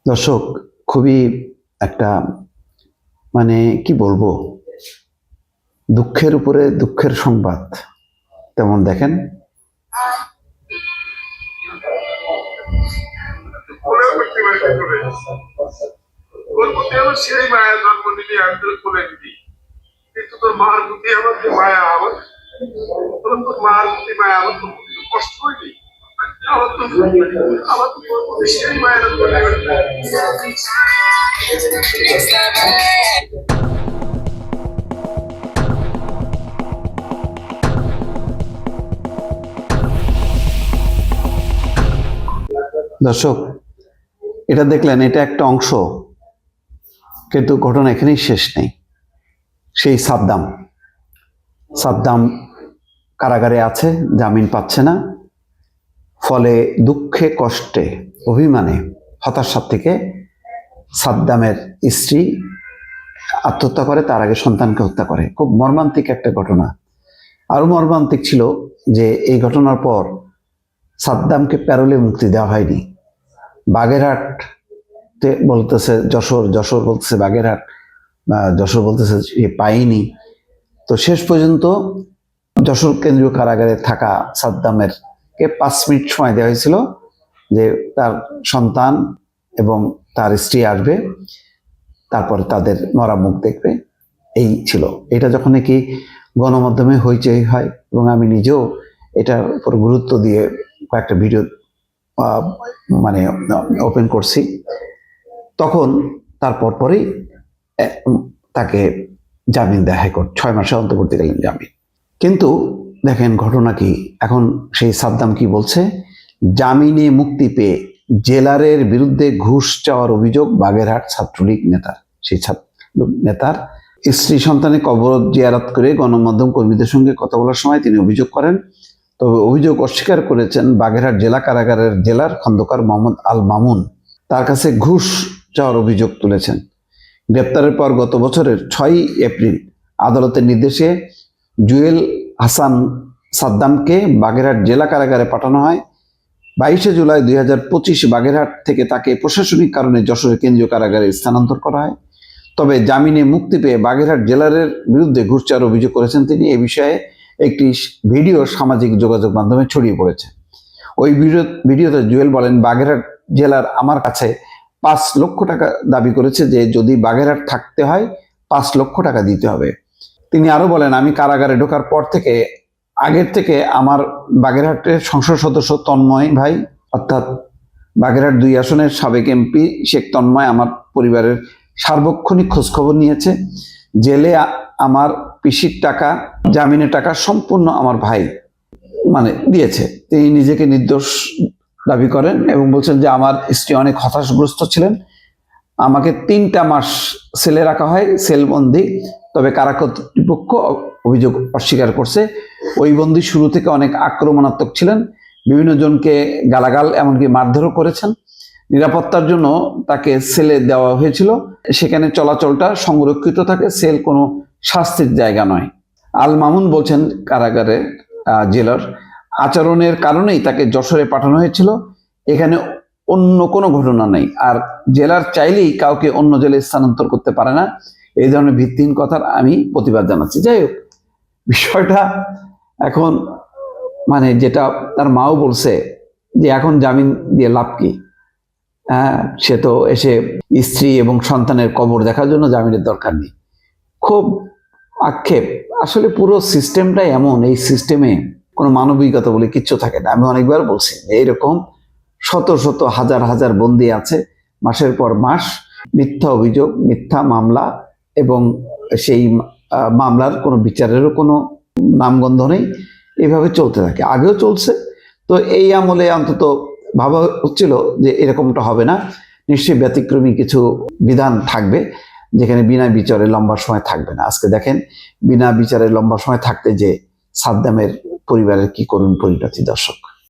দর্শক, খুবই একটা মানে কি বলবো, দুঃখের উপরে দুঃখের সংবাদ। তেমন দেখেন, সেই মায়া জন্ম নিবি আমি তোর কোলে নিবি, কিন্তু তোর মার প্রতি আমার যে মায়া, আমার তোর মার প্রতি মায়া, আমার তোর প্রতি কষ্ট হয়নি। আমার তো তোর প্রতি সেই মায়ের দর্শক এটা দেখলেন, এটা একটা অংশ, কিন্তু ঘটনা এখানেই শেষ নেই। সেই সাদ্দাম কারাগারে আছে, জামিন পাচ্ছে না, ফলে দুঃখে কষ্টে অভিমানে হতাশার থেকে সাদ্দামের স্ত্রী আত্মহত্যা করে, তার আগে সন্তানকে হত্যা করে। খুব মর্মান্তিক একটা ঘটনা। আরো মর্মান্তিক ছিল যে এই ঘটনার পর সাদ্দামকে প্যারোলে মুক্তি দেওয়া হয়নি। বাগেরহাট বলতেছে যশোর বলতেছে বাগেরহাট, যশোর বলতেছে পাইনি। তো শেষ পর্যন্ত যশোর কেন্দ্রীয় কারাগারে থাকা সাদ্দামের কে 5 মিনিট সময় দেওয়া হয়েছিল যে তার সন্তান এবং তার স্ত্রী আসবে, তারপরে তাদের মরা মুখ দেখবে। এই ছিল এটা। যখন নাকি গণমাধ্যমে হইচই হয় এবং আমি নিজেও এটার উপর গুরুত্ব দিয়ে কয়েকটা ভিডিও মানে ওপেন করছি, তখন তারপর পরেই তাকে জামিন দেয় হাইকোর্ট, 6 মাসের অন্তর্বর্তীকালীন জামিন। কিন্তু দেখেন ঘটনা কি, এখন সেই সাদ্দাম কি বলছে, জামিনে মুক্তি পেয়ে জেলারের বিরুদ্ধে ঘুষ চাওয়ার অভিযোগ বাগেরহাট ছাত্রলীগ নেতার। সেই নেতার স্ত্রী সন্তানের কবর জিয়ারত করে গণমাধ্যম কর্মীদের সঙ্গে কথা বলার সময় তিনি অভিযোগ করেন। তবে অভিযোগ অস্বীকার করেছেন বাগেরহাট জেলা কারাগারের জেলার খন্দকার মোহাম্মদ আল মামুন। তার কাছে ঘুষ চাওয়ার অভিযোগ তুলেছেন। গ্রেপ্তারের পর গত বছরের 6 এপ্রিল আদালতের নির্দেশে জুয়েল হাসান সাদ্দামকে বাগেরহাট জেলা কারাগারে পাঠানো হয়। 22 জুলাই 2025 বাগেরহাট থেকে তাকে প্রশাসনিক কারণে যশোরের কেন্দ্রীয় কারাগারে স্থানান্তর করা হয়। তবে জামিনে মুক্তি পেয়ে বাগেরহাট জেলারের বিরুদ্ধে ঘুষ চাওয়ার অভিযোগ করেছেন তিনি। এ বিষয়ে একটি ভিডিও সামাজিক যোগাযোগ মাধ্যমে ছড়িয়ে পড়েছে। ওই ভিডিওতে জুয়েল বলেন, বাগেরহাট জেলার আমার কাছে 5 লক্ষ টাকা দাবি করেছে, যে যদি বাগেরহাট থাকতে হয় 5 লক্ষ টাকা দিতে হবে। তিনি আরো বলেন, আমি কারাগারে ঢোকার পর থেকে আগের থেকে আমার বাগেরহাটের সংসদ সদস্য তন্ময় ভাই, অর্থাৎ বাগেরহাট 2 আসনের সাবেক এমপি শেখ তন্ময় আমার পরিবারের সার্বক্ষণিক খোঁজখবর নিয়েছে। জেলে আমার পিসির টাকা, জামিনের টাকা সম্পূর্ণ আমার ভাই দিয়েছে। তিনি নিজেকে নির্দোষ দাবি করেন এবং বলছেন যে আমার স্ত্রী অনেক হতাশগ্রস্ত ছিলেন। আমাকে 3টা মাস সেলে রাখা হয়, সেলবন্দি। তবে কারা কর্তৃপক্ষ অভিযোগ অস্বীকার করছে। ওই বন্দী শুরু থেকে অনেক আক্রমণাত্মক ছিলেন, বিভিন্ন জনকে গালাগাল এমনকি মারধরও করেছেন। নিরাপত্তার জন্য তাকে সেলে দেওয়া হয়েছিল, সেখানে চলাচলটা সংরক্ষিত থাকে, সেল কোনো শাস্তির জায়গা নয়। আল মামুন বলছেন, কারাগারে জেলার আচরণের কারণেই তাকে যশোরে পাঠানো হয়েছিল, এখানে অন্য কোনো ঘটনা নেই। আর জেলার চাইলেই কাউকে অন্য জেলায় স্থানান্তর করতে পারে না। এই ধরনের ভিত্তিহীন কথার আমি প্রতিবাদ জানাচ্ছি। যাই হোক, বিষয়টা এখন যেটা তার মাও বলছে যে এখন জামিন দিয়ে লাভ কি? সে তো এসে স্ত্রী এবং সন্তানের কবর দেখার জন্য জামিনের দরকার নেই। খুব আক্ষেপ। আসলে পুরো সিস্টেমটাই এমন, এই সিস্টেমে কোনো মানবিকতা বলে কিচ্ছু থাকে না। আমি অনেকবার বলছি, এইরকম শত শত হাজার হাজার বন্দী আছে, মাসের পর মাস মিথ্যা অভিযোগ, মিথ্যা মামলা, এবং সেই মামলার কোনো বিচারেরও কোনো নামগন্ধ নেই। এইভাবে চলতে থাকে, আগেও চলছে। তো এই আমলে অন্তত ভাবা হচ্ছিল যে এরকমটা হবে না, নিশ্চয়ই ব্যতিক্রমী কিছু বিধান থাকবে যেখানে বিনা বিচারে লম্বা সময় থাকবে না। আজকে দেখেন, বিনা বিচারে লম্বা সময় থাকতে যে সাদ্দামের পরিবারের কি করুণ পরিণতি। দর্শক।